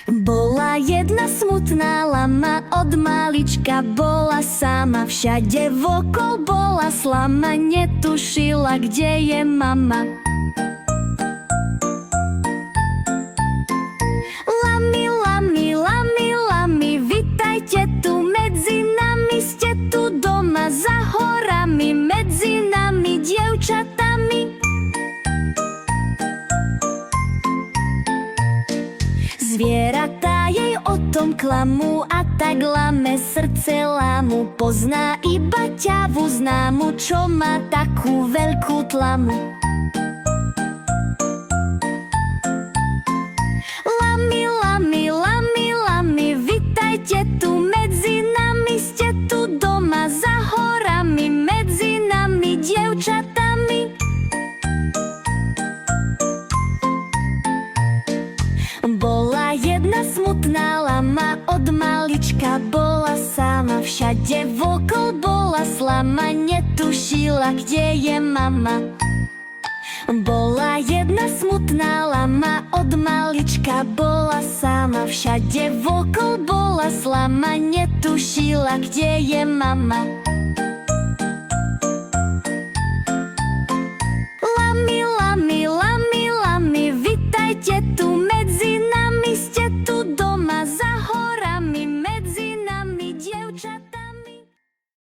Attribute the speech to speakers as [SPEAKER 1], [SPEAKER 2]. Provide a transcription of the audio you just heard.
[SPEAKER 1] Bola jedna smutná lama, od malička bola sama. Všade vokol bola slama, netušila, kde je mama. Lami, lami, lami, lami, vitajte tu medzi nami. Ste tu doma za horami, medzi nami dievčatami. Zvieratá jej o tom klamu a tak lame srdce lámu. Pozná iba ťavu známu, čo má takú veľkú tlamu. Lami, lami, lami, lami, vitajte tu medzi nami. Ste tu doma za horami, medzi nami dievčatami. Bola jedna smutná lama, od malička bola sama. Všade vokol bola slama, netušila, kde je mama. Bola jedna smutná lama, od malička bola sama. Všade vokol bola slama, netušila, kde je mama.